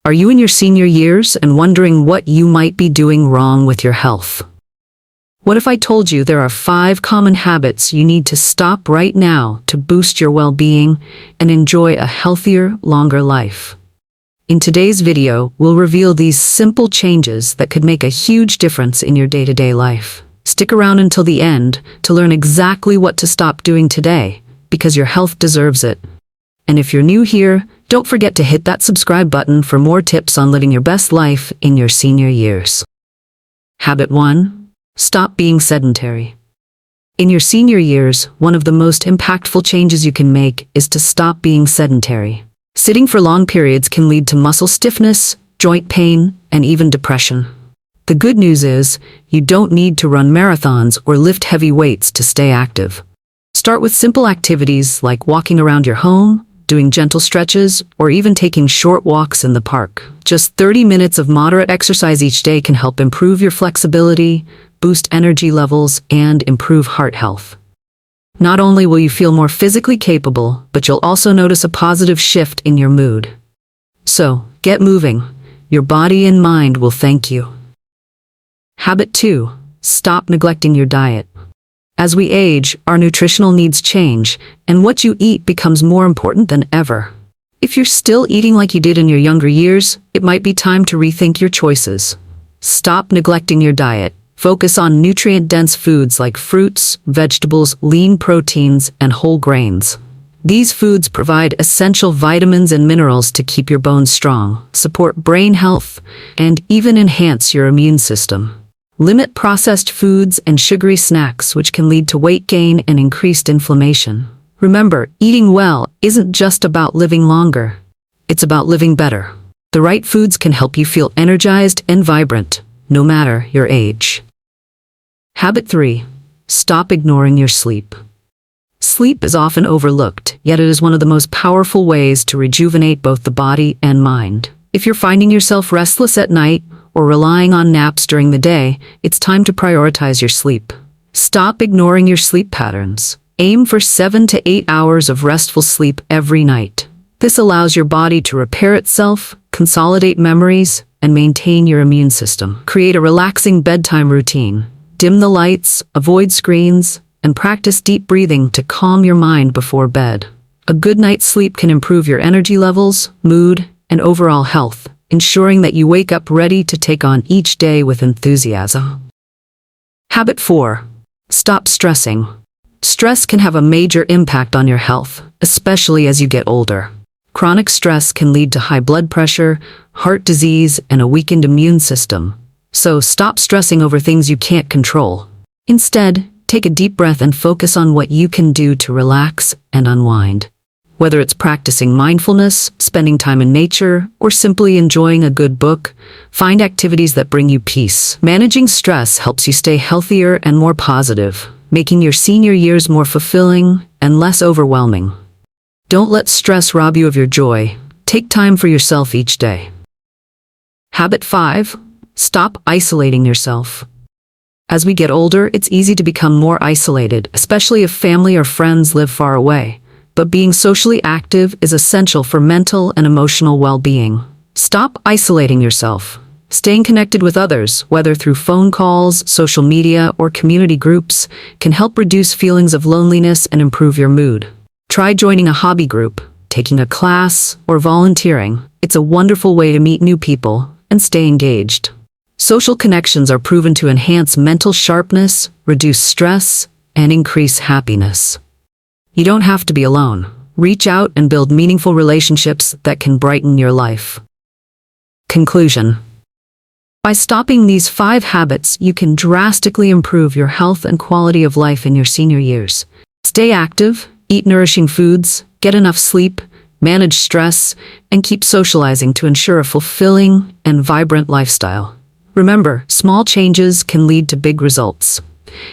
Are you in your senior years and wondering what you might be doing wrong with your health? What if I told you there are 5 common habits you need to stop right now to boost your well-being and enjoy a healthier, longer life? In today's video, we'll reveal these simple changes that could make a huge difference in your day-to-day life. Stick around until the end to learn exactly what to stop doing today, because your health deserves it. And if you're new here, don't forget to hit that subscribe button for more tips on living your best life in your senior years. Habit 1. Stop being sedentary. In your senior years, one of the most impactful changes you can make is to stop being sedentary. Sitting for long periods can lead to muscle stiffness, joint pain, and even depression. The good news is, you don't need to run marathons or lift heavy weights to stay active. Start with simple activities like walking around your home, doing gentle stretches, or even taking short walks in the park. Just 30 minutes of moderate exercise each day can help improve your flexibility, boost energy levels, and improve heart health. Not only will you feel more physically capable, but you'll also notice a positive shift in your mood. So, get moving. Your body and mind will thank you. Habit 2. Stop neglecting your diet. As we age, our nutritional needs change, and what you eat becomes more important than ever. If you're still eating like you did in your younger years, it might be time to rethink your choices. Stop neglecting your diet. Focus on nutrient-dense foods like fruits, vegetables, lean proteins, and whole grains. These foods provide essential vitamins and minerals to keep your bones strong, support brain health, and even enhance your immune system. Limit processed foods and sugary snacks, which can lead to weight gain and increased inflammation. Remember, eating well isn't just about living longer. It's about living better. The right foods can help you feel energized and vibrant, no matter your age. Habit 3. Stop ignoring your sleep. Sleep is often overlooked, yet it is one of the most powerful ways to rejuvenate both the body and mind. If you're finding yourself restless at night or relying on naps during the day, it's time to prioritize your sleep. Stop ignoring your sleep patterns. Aim for 7 to 8 hours of restful sleep every night. This allows your body to repair itself, consolidate memories, and maintain your immune system. Create a relaxing bedtime routine. Dim the lights, avoid screens, and practice deep breathing to calm your mind before bed. A good night's sleep can improve your energy levels, mood, and overall health, ensuring that you wake up ready to take on each day with enthusiasm. Habit 4. Stop stressing. Stress can have a major impact on your health, especially as you get older. Chronic stress can lead to high blood pressure, heart disease, and a weakened immune system. So stop stressing over things you can't control. Instead, take a deep breath and focus on what you can do to relax and unwind. Whether it's practicing mindfulness, spending time in nature, or simply enjoying a good book, find activities that bring you peace. Managing stress helps you stay healthier and more positive, making your senior years more fulfilling and less overwhelming. Don't let stress rob you of your joy. Take time for yourself each day. Habit 5. Stop isolating yourself. As we get older, it's easy to become more isolated, especially if family or friends live far away. But being socially active is essential for mental and emotional well-being. Stop isolating yourself. Staying connected with others, whether through phone calls, social media, or community groups, can help reduce feelings of loneliness and improve your mood. Try joining a hobby group, taking a class, or volunteering. It's a wonderful way to meet new people and stay engaged. Social connections are proven to enhance mental sharpness, reduce stress, and increase happiness. You don't have to be alone. Reach out and build meaningful relationships that can brighten your life. Conclusion. By stopping these 5 habits, you can drastically improve your health and quality of life in your senior years. Stay active, eat nourishing foods, get enough sleep, manage stress, and keep socializing to ensure a fulfilling and vibrant lifestyle. Remember, small changes can lead to big results.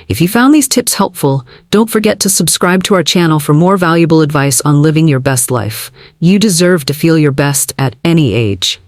If you found these tips helpful, don't forget to subscribe to our channel for more valuable advice on living your best life. You deserve to feel your best at any age.